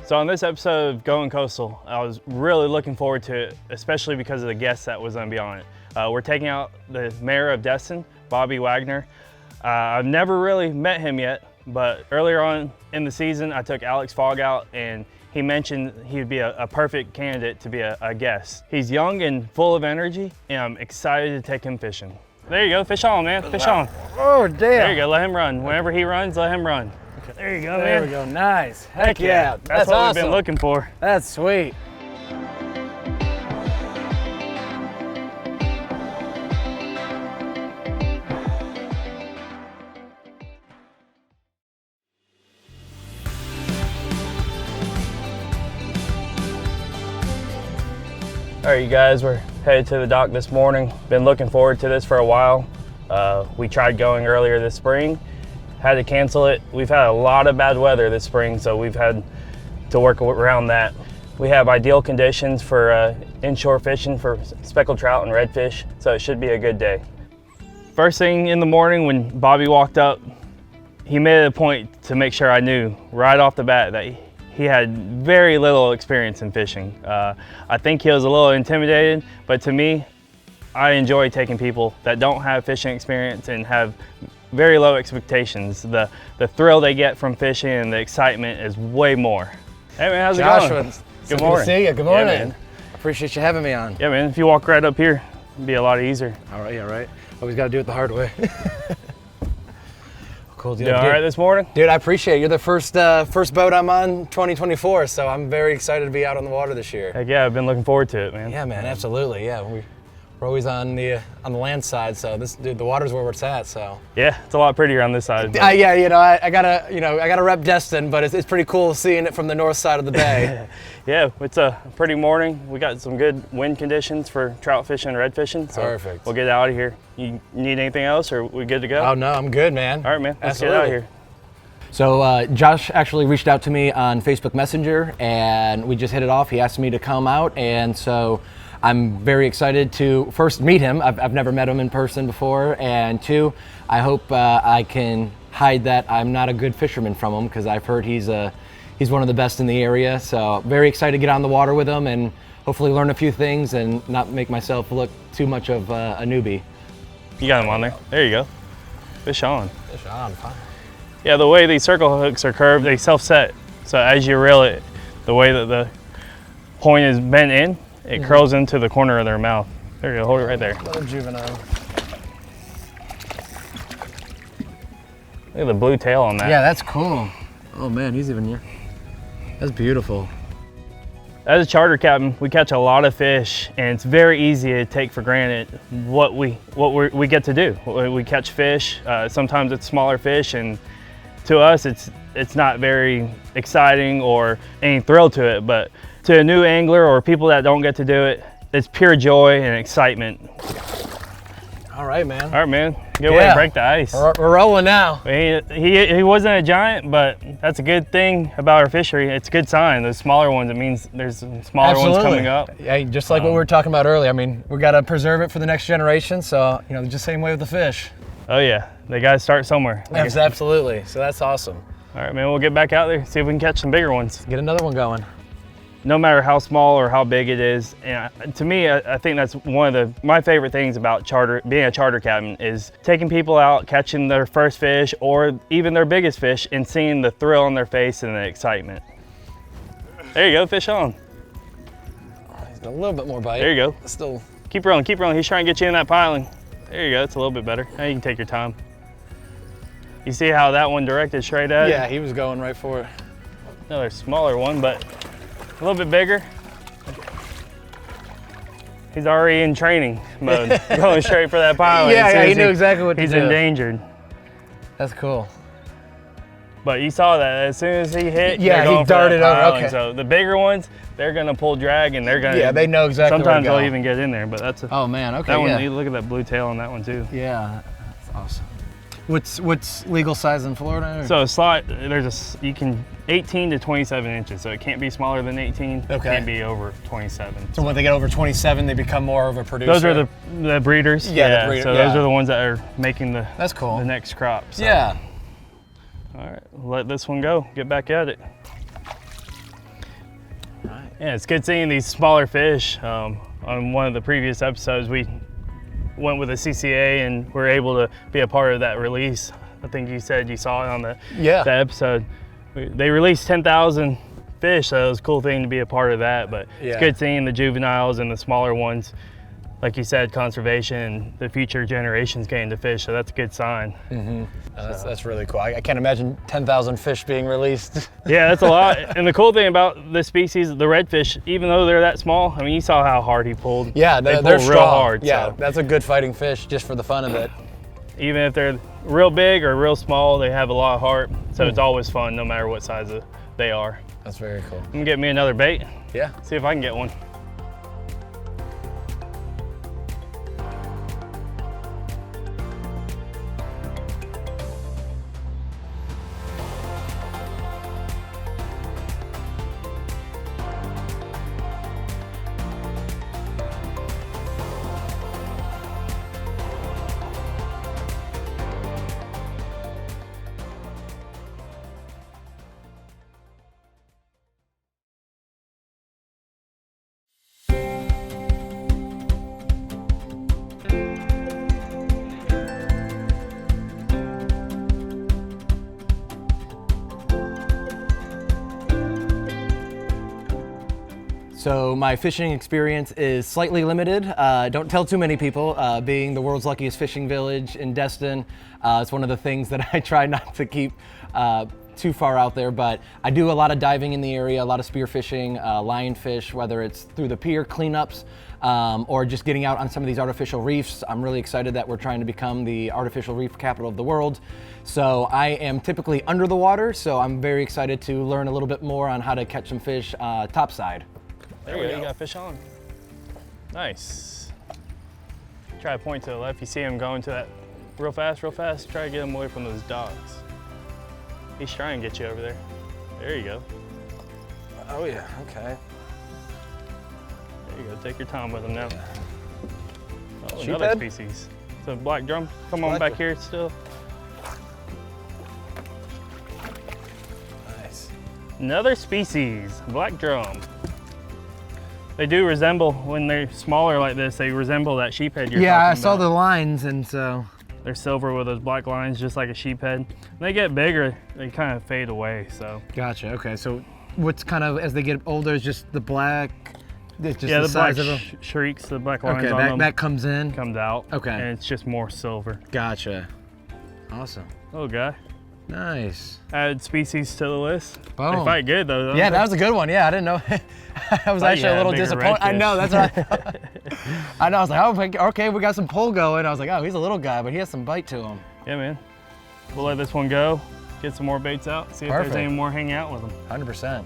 So on this episode of Going Coastal, I was really looking forward to it, especially because of the guest that was going to be on it. We're taking out the Mayor of Destin, Bobby Wagner. I've never really met him yet, but earlier on in the season, I took Alex Fogg out and he mentioned he'd be a perfect candidate to be a guest. He's young and full of energy, and I'm excited to take him fishing. There you go, fish on, man, fish on. Oh, damn. There you go, let him run. Whenever he runs, let him run. There you go, man. There we go, nice. Heck yeah. That's what awesome. we've been looking for. That's sweet. All right, you guys, we're headed to the dock this morning. Been looking forward to this for a while. We tried going earlier this spring, had to cancel it. We've had a lot of bad weather this spring, so we've had to work around that. We have ideal conditions for inshore fishing for speckled trout and redfish, so it should be a good day. First thing in the morning when Bobby walked up, he made it a point to make sure I knew right off the bat that he had very little experience in fishing. I think he was a little intimidated, but to me, I enjoy taking people that don't have fishing experience and have very low expectations. The thrill they get from fishing and the excitement is way more. Hey man, how's it going? Good morning. Good to see you. Good morning. Yeah, man. Appreciate you having me on. Yeah man, if you walk right up here, it'd be a lot easier. All right, yeah, right. Always got to do it the hard way. Cool deal. You all right this morning? Dude, I appreciate it. You're the first boat I'm on 2024, so I'm very excited to be out on the water this year. Heck yeah, I've been looking forward to it, man. Yeah, man, absolutely. Yeah, we're always on the land side, so the water's where it's at. So yeah, it's a lot prettier on this side. Yeah, you know, I gotta rep Destin, but it's pretty cool seeing it from the north side of the bay. Yeah, it's a pretty morning. We got some good wind conditions for trout fishing and red fishing. So perfect. We'll get out of here. You need anything else, or we good to go? Oh no, I'm good, man. All right, man. Let's Absolutely. get out of here. So Josh actually reached out to me on Facebook Messenger, and we just hit it off. He asked me to come out, and so I'm very excited to first meet him. I've never met him in person before, and two, I hope I can hide that I'm not a good fisherman from him, because I've heard he's one of the best in the area. So very excited to get on the water with him and hopefully learn a few things and not make myself look too much of a newbie. You got him on there. There you go. Fish on. Fish on, fine. Yeah, the way these circle hooks are curved, they self-set. So as you reel it, the way that the point is bent in, it curls into the corner of their mouth. There you go, hold it right there. Another juvenile. Look at the blue tail on that. Yeah, that's cool. Oh man, he's even here. That's beautiful. As a charter captain, we catch a lot of fish, and it's very easy to take for granted what we get to do. We catch fish. Sometimes it's smaller fish, and to us, it's not very exciting or any thrill to it. But to a new angler or people that don't get to do it, it's pure joy and excitement. All right, man. All right, man. Good way to break the ice. We're rolling now. He wasn't a giant, but that's a good thing about our fishery. It's a good sign. Those smaller ones, it means there's smaller ones coming up. Yeah, just like what we were talking about earlier. I mean, we got to preserve it for the next generation. So, you know, just same way with the fish. Oh yeah, they got to start somewhere. Absolutely. So that's awesome. All right, man. We'll get back out there, see if we can catch some bigger ones. Get another one going. No matter how small or how big it is, and to me, I think that's one of my favorite things about being a charter captain is taking people out, catching their first fish or even their biggest fish, and seeing the thrill on their face and the excitement. There you go, fish on. He's got a little bit more bite. There you go. Still. Keep rolling, keep rolling. He's trying to get you in that piling. There you go, it's a little bit better. Now you can take your time. You see how that one directed straight at it? Yeah, he was going right for it. Another smaller one, but a little bit bigger. He's already in training mode, going straight for that pile. Yeah, he knew exactly what to do. He's endangered. That's cool. But you saw that as soon as he hit, yeah, he darted over. Okay. So the bigger ones, they're gonna pull drag, and they're gonna. Yeah, they know exactly. Sometimes they'll even get in there, but that's. Oh man, okay. That one, look at that blue tail on that one too. Yeah, that's awesome. What's legal size in Florida? Or? So a slot, you can 18 to 27 inches, so it can't be smaller than 18. Okay. It can't be over 27. So when they get over 27, they become more of a producer. Those are the breeders. Yeah, the breeder, so those are the ones that are making the. That's cool. The next crop. So. Yeah. All right, let this one go. Get back at it. Yeah, it's good seeing these smaller fish. On one of the previous episodes, we went with the CCA and were able to be a part of that release. I think you said you saw it on the episode. They released 10,000 fish, so it was a cool thing to be a part of that. But it's good seeing the juveniles and the smaller ones. Like you said, conservation and the future generations getting to fish, so that's a good sign. That's really cool. I can't imagine 10,000 fish being released. Yeah, that's a lot. And the cool thing about this species, the redfish, even though they're that small, I mean, you saw how hard he pulled. Yeah, they're real strong. Hard. Yeah, so. That's a good fighting fish just for the fun of it. Even if they're real big or real small, they have a lot of heart. So it's always fun no matter what size they are. That's very cool. I'm gonna get me another bait. Yeah. See if I can get one. So my fishing experience is slightly limited. Don't tell too many people. Being the world's luckiest fishing village in Destin, it's one of the things that I try not to keep too far out there, but I do a lot of diving in the area, a lot of spearfishing, lionfish, whether it's through the pier cleanups or just getting out on some of these artificial reefs. I'm really excited that we're trying to become the artificial reef capital of the world. So I am typically under the water, so I'm very excited to learn a little bit more on how to catch some fish topside. There we go. You got fish on. Nice. Try to point to the left. You see him going to that real fast, real fast. Try to get him away from those docks. He's trying to get you over there. There you go. Oh yeah, okay. There you go. Take your time with him now. Oh, Sheephead? another species. It's a black drum. Come on back here still. Nice. Another species, black drum. They do resemble, when they're smaller like this, they resemble that sheephead you're talking about. Yeah, I saw the lines, and so. They're silver with those black lines, just like a sheephead. When they get bigger, they kind of fade away, so. Gotcha, okay. So what's kind of, as they get older, is just the black, it's just yeah, the black size of them? shrieks, the black lines okay, on them. that comes in? Comes out. Okay. And it's just more silver. Gotcha. Awesome. Little guy. Nice. Added species to the list. Boom. They fight good though. Yeah, that was a good one. Yeah, I didn't know. I was actually a little disappointed. I know, that's what I thought. I know, I was like, oh, okay, we got some pull going. I was like, oh, he's a little guy, but he has some bite to him. Yeah, man. We'll let this one go, get some more baits out, see if there's any more hanging out with them. 100%.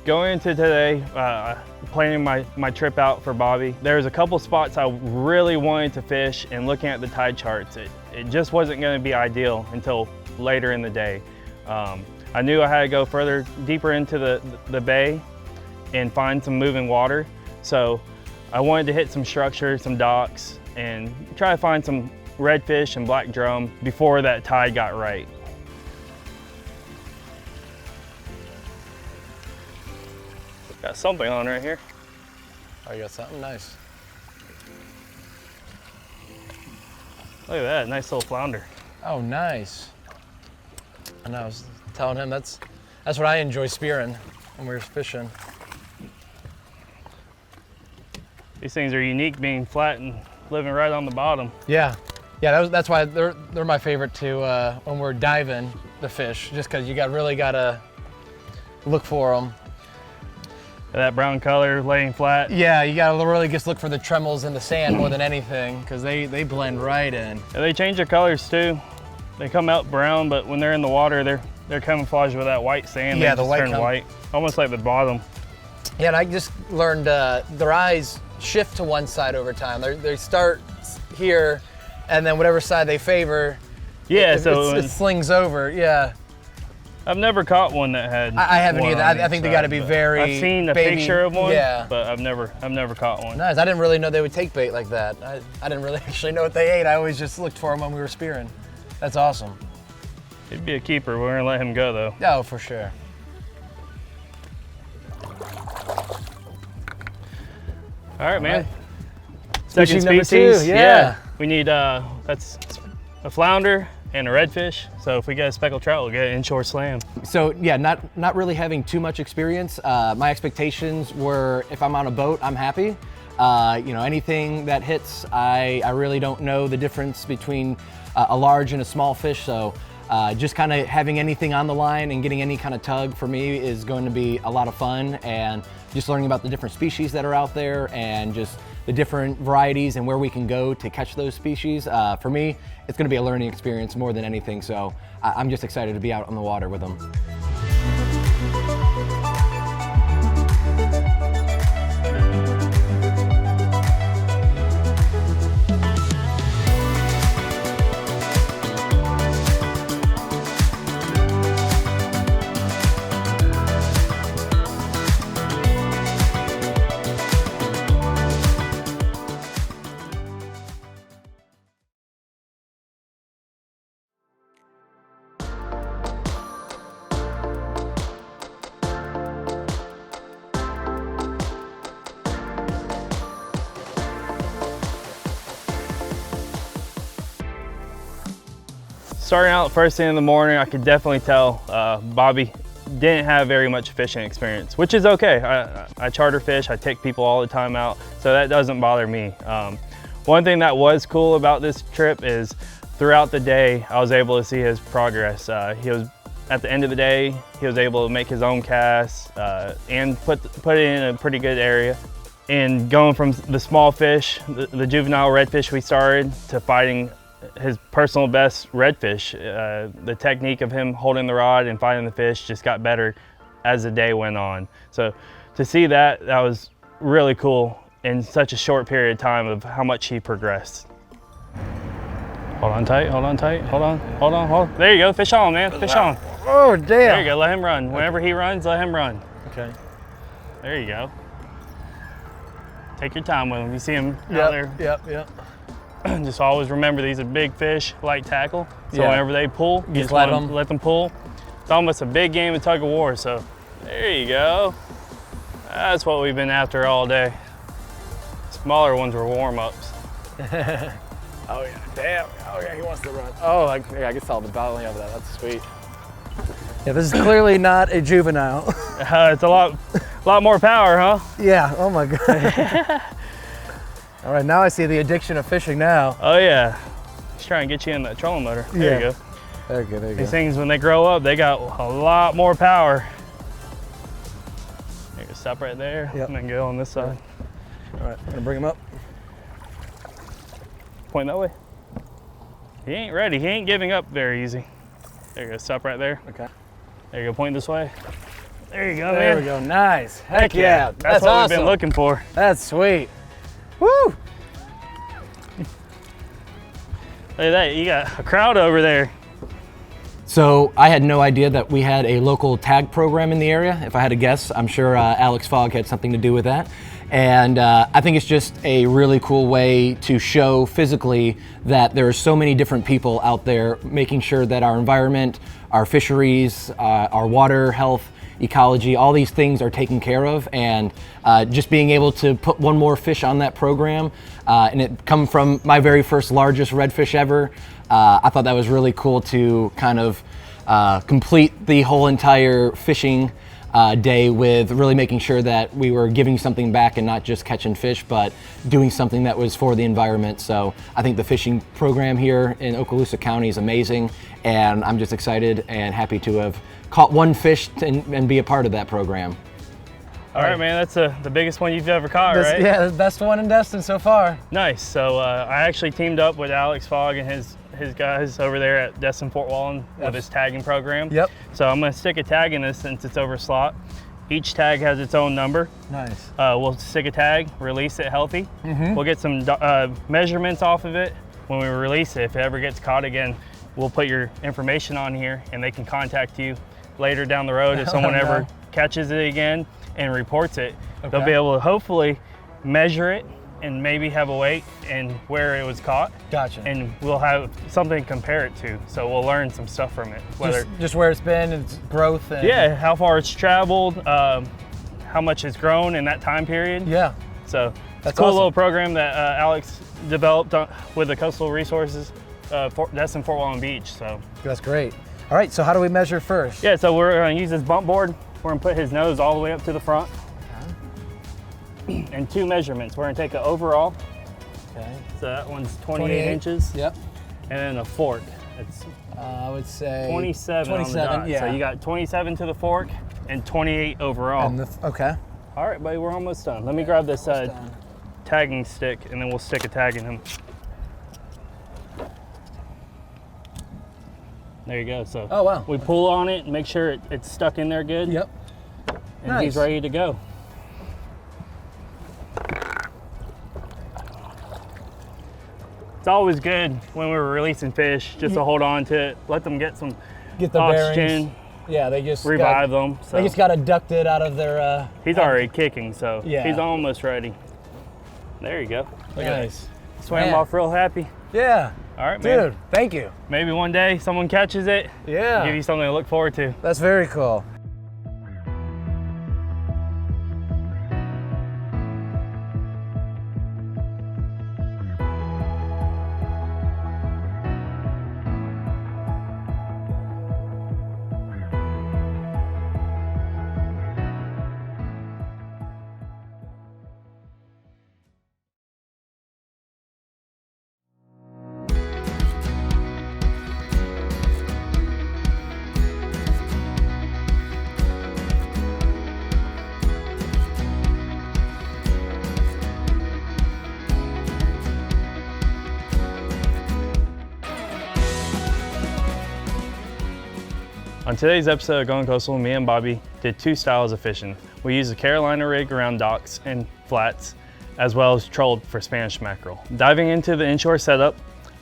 Going into today, planning my trip out for Bobby, there's a couple spots I really wanted to fish, and looking at the tide charts, it just wasn't going to be ideal until later in the day. I knew I had to go further, deeper into the bay and find some moving water. So I wanted to hit some structure, some docks, and try to find some redfish and black drum before that tide got right. Got something on right here. Oh, you got something nice. Look at that, nice little flounder. Oh, nice. And I was telling him that's what I enjoy spearing when we're fishing. These things are unique, being flat and living right on the bottom. Yeah, yeah. That's why they're my favorite too. When we're diving the fish, just because you really gotta look for them. That brown color laying flat. Yeah, you gotta really just look for the trembles in the sand more than anything, because they blend right in. Yeah, they change their colors too. They come out brown, but when they're in the water, they're camouflaged with that white sand. Yeah, they the white turn white, almost like the bottom. Yeah, and I just learned their eyes shift to one side over time. They start here, and then whatever side they favor, yeah, it slings over. Yeah. I've never caught one that had. I haven't either. I think they got to be very. I've seen a picture of one, yeah, but I've never caught one. Nice. I didn't really know they would take bait like that. I didn't really actually know what they ate. I always just looked for them when we were spearing. That's awesome. He'd be a keeper. We're gonna let him go though. Oh, for sure. All right, man. right. Second Species number species. 2, yeah. We need, that's a flounder and a redfish. So if we get a speckled trout, we'll get an inshore slam. So yeah, not really having too much experience. My expectations were, if I'm on a boat, I'm happy. Anything that hits, I really don't know the difference between a large and a small fish. So just kind of having anything on the line and getting any kind of tug for me is going to be a lot of fun, and just learning about the different species that are out there and just the different varieties and where we can go to catch those species. For me, it's going to be a learning experience more than anything. So I'm just excited to be out on the water with them. Starting out first thing in the morning, I could definitely tell Bobby didn't have very much fishing experience, which is okay. I charter fish, I take people all the time out, so that doesn't bother me. One thing that was cool about this trip is throughout the day, I was able to see his progress. He was, at the end of the day, he was able to make his own casts and put it in a pretty good area. And going from the small fish, the juvenile redfish we started, to fighting his personal best redfish. The technique of him holding the rod and fighting the fish just got better as the day went on. So to see that was really cool in such a short period of time of how much he progressed. Hold on tight, hold on tight, hold on, hold on, hold on. There you go, fish on, man, fish on. Oh, damn. There you go, let him run. Whenever he runs, let him run. Okay. There you go. Take your time with him. You see him out there? Yep. Just always remember, these are big fish, light tackle. So Yeah. whenever they pull, you just let them pull. It's almost a big game of tug of war. So there you go. That's what we've been after all day. Smaller ones were warm-ups. Oh yeah, damn. Oh yeah, he wants to run. Oh, I can tell the belly of that. That's sweet. Yeah, this is clearly not a juvenile. It's a lot more power, huh? Yeah, oh my God. All right, now I see the addiction of fishing now. Oh yeah. He's trying to get you in that trolling motor. There Yeah. you go. There you go. These things, when they grow up, they got a lot more power. There you go, stop right there, Yep. and then go on this side. All right, gonna bring him up. Point that way. He ain't ready. He ain't giving up very easy. There you go, stop right there. Okay. There you go, point this way. There you go, There man. we go, nice. Heck yeah. That's what awesome. we've been looking for. That's sweet. Woo! Look at that, you got a crowd over there. So I had no idea that we had a local tag program in the area. If I had to guess, I'm sure Alex Fogg had something to do with that. And I think it's just a really cool way to show physically that there are so many different people out there making sure that our environment, our fisheries, our water health, ecology, all these things are taken care of. And just being able to put one more fish on that program, and it come from my very first largest redfish ever, I thought that was really cool to kind of complete the whole entire fishing day with really making sure that we were giving something back and not just catching fish, but doing something that was for the environment. So I think the fishing program here in Okaloosa County is amazing, and I'm just excited and happy to have caught one fish and be a part of that program. All right, man, that's the biggest one you've ever caught, This, right? yeah, the best one in Destin so far. Nice. So I actually teamed up with Alex Fogg and his guys over there at Destin Fort Wallen with his tagging program. Yep. So I'm gonna stick a tag in this since it's over slot. Each tag has its own number. Nice. We'll stick a tag, release it healthy. We'll get some measurements off of it. When we release it, if it ever gets caught again, we'll put your information on here and they can contact you later down the road if someone ever catches it again and reports it. They'll be able to hopefully measure it and maybe have a weight and where it was caught. Gotcha. And we'll have something to compare it to. So we'll learn some stuff from it. Whether just where it's been and its growth. And yeah, how far it's traveled, how much it's grown in that time period. Yeah. So That's cool awesome. little program that Alex developed with the Coastal Resources, Destin Fort Walton Beach. So That's great. All right, so how do we measure first? yeah, so we're gonna use this bump board. We're gonna put his nose all the way up to the front. And 2 measurements. We're gonna take an overall. Okay. So that one's 28 inches. Yep. And then a fork. It's I would say 27 on the 27, dot. yeah. So you got 27 to the fork and 28 overall. And okay. All right, buddy, we're almost done. Let me grab this done. tagging stick, and then we'll stick a tag in him. There you go. So Oh, wow. we pull on it and make sure it's stuck in there good. Yep. And he's Nice. ready to go. It's always good when we're releasing fish just to hold on to it, let them get some Get the oxygen, bearings. Yeah, they just revive them. So They just got abducted out of their. he's already kicking, so Yeah. he's almost ready. There you go. Look at Nice. that. Swam Man. off real happy. Yeah. All right, man. Dude, thank you. Maybe one day someone catches it, Yeah. give you something to look forward to. That's very cool. On today's episode of Going Coastal, me and Bobby did 2 styles of fishing. We used a Carolina rig around docks and flats, as well as trolled for Spanish mackerel. Diving into the inshore setup,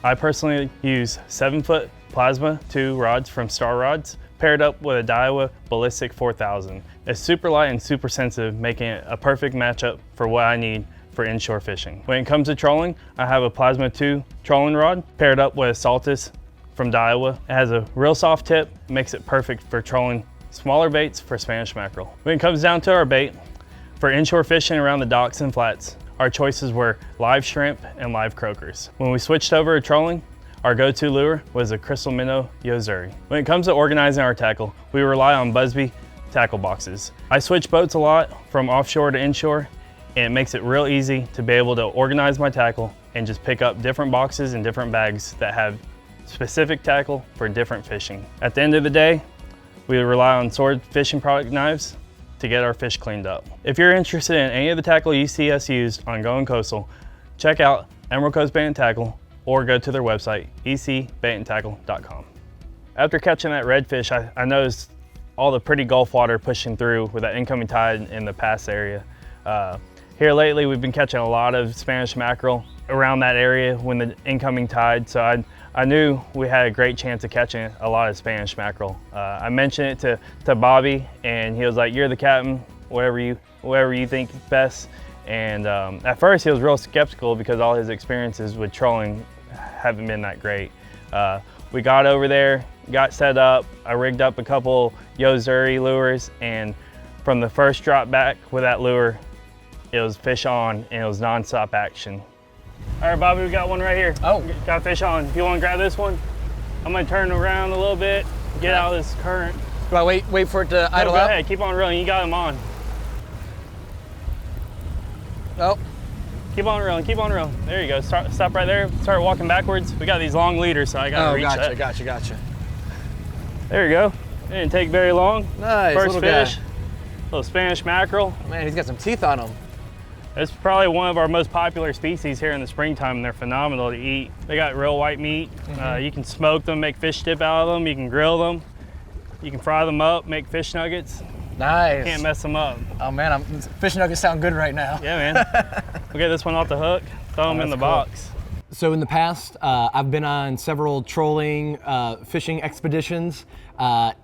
I personally use 7-foot Plasma 2 rods from Star Rods, paired up with a Daiwa Ballistic 4000. It's super light and super sensitive, making it a perfect matchup for what I need for inshore fishing. When it comes to trolling, I have a Plasma 2 trolling rod paired up with a Saltus from Daiwa. It has a real soft tip, makes it perfect for trolling smaller baits for Spanish mackerel. When it comes down to our bait, for inshore fishing around the docks and flats, our choices were live shrimp and live croakers. When we switched over to trolling, our go-to lure was a Crystal Minnow Yozuri. When it comes to organizing our tackle, we rely on Busby tackle boxes. I switch boats a lot from offshore to inshore, and it makes it real easy to be able to organize my tackle and just pick up different boxes and different bags that have specific tackle for different fishing. At the end of the day, we rely on Sword fishing product knives to get our fish cleaned up. If you're interested in any of the tackle you see us used on Going Coastal, check out Emerald Coast Bait and Tackle or go to their website, ecbaitandtackle.com. After catching that redfish, I noticed all the pretty Gulf water pushing through with that incoming tide in the pass area. Here lately, we've been catching a lot of Spanish mackerel around that area when the incoming tide, so I knew we had a great chance of catching a lot of Spanish mackerel. I mentioned it to Bobby, and he was like, "You're the captain, whatever you think is best." And at first, he was real skeptical because all his experiences with trolling haven't been that great. We got over there, got set up. I rigged up a couple Yozuri lures, and from the first drop back with that lure, it was fish on, and it was nonstop action. All right, Bobby, we got one right here. Oh. Got fish on. If you want to grab this one, I'm gonna turn around a little bit, get out of this current. Do I wait for it to idle Go out? ahead, keep on reeling. You got him on. Oh. Keep on reeling, keep on reeling. There you go. Stop right there. Start walking backwards. We got these long leaders, so I gotta reach that. Gotcha. There you go. It didn't take very long. Nice, First little fish, guy. little Spanish mackerel. Man, he's got some teeth on him. It's probably one of our most popular species here in the springtime, and they're phenomenal to eat. They got real white meat. You can smoke them, make fish dip out of them. You can grill them. You can fry them up, make fish nuggets. Nice. Can't mess them up. Oh man, fish nuggets sound good right now. Yeah, man. We'll get this one off the hook, throw them in the that's cool. box. So in the past, I've been on several trolling fishing expeditions,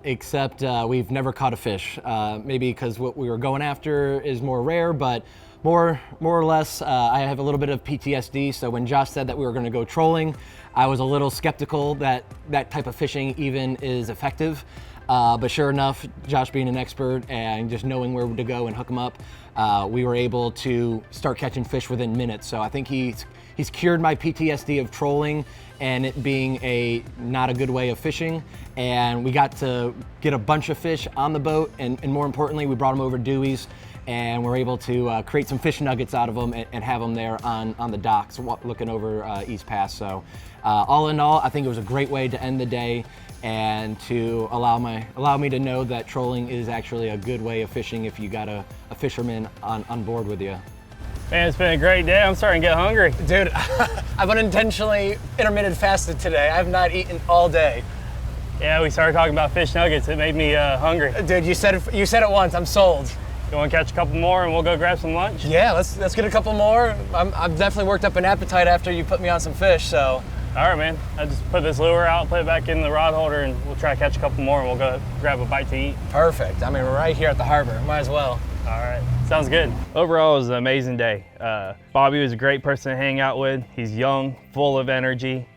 except we've never caught a fish. Maybe because what we were going after is more rare, but more or less, I have a little bit of PTSD. So when Josh said that we were going to go trolling, I was a little skeptical that that type of fishing even is effective. But sure enough, Josh being an expert and just knowing where to go and hook them up, we were able to start catching fish within minutes. So I think he's cured my PTSD of trolling and it being not a good way of fishing. And we got to get a bunch of fish on the boat, and more importantly, we brought them over Dewey's, and we're able to create some fish nuggets out of them and have them there on the docks looking over East Pass. So all in all, I think it was a great way to end the day and to allow me to know that trolling is actually a good way of fishing if you got a fisherman on board with you. Man, it's been a great day. I'm starting to get hungry. Dude, I've unintentionally intermittent fasted today. I have not eaten all day. Yeah, we started talking about fish nuggets. It made me hungry. Dude, you said it once. I'm sold. You want to catch a couple more and we'll go grab some lunch? Yeah, let's get a couple more. I've definitely worked up an appetite after you put me on some fish, so. All right, man. I just put this lure out, put it back in the rod holder, and we'll try to catch a couple more, and we'll go grab a bite to eat. Perfect. I mean, we're right here at the harbor. Might as well. All right. Sounds good. Overall, it was an amazing day. Bobby was a great person to hang out with. He's young, full of energy.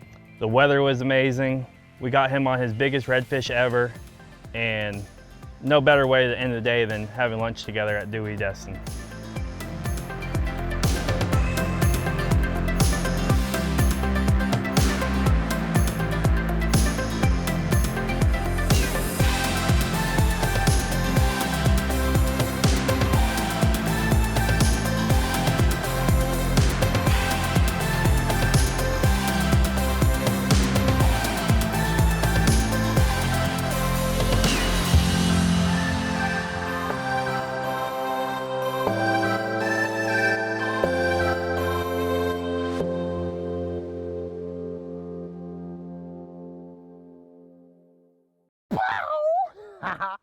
The weather was amazing. We got him on his biggest redfish ever, and no better way to end the day than having lunch together at Mayor of Destin. Wow.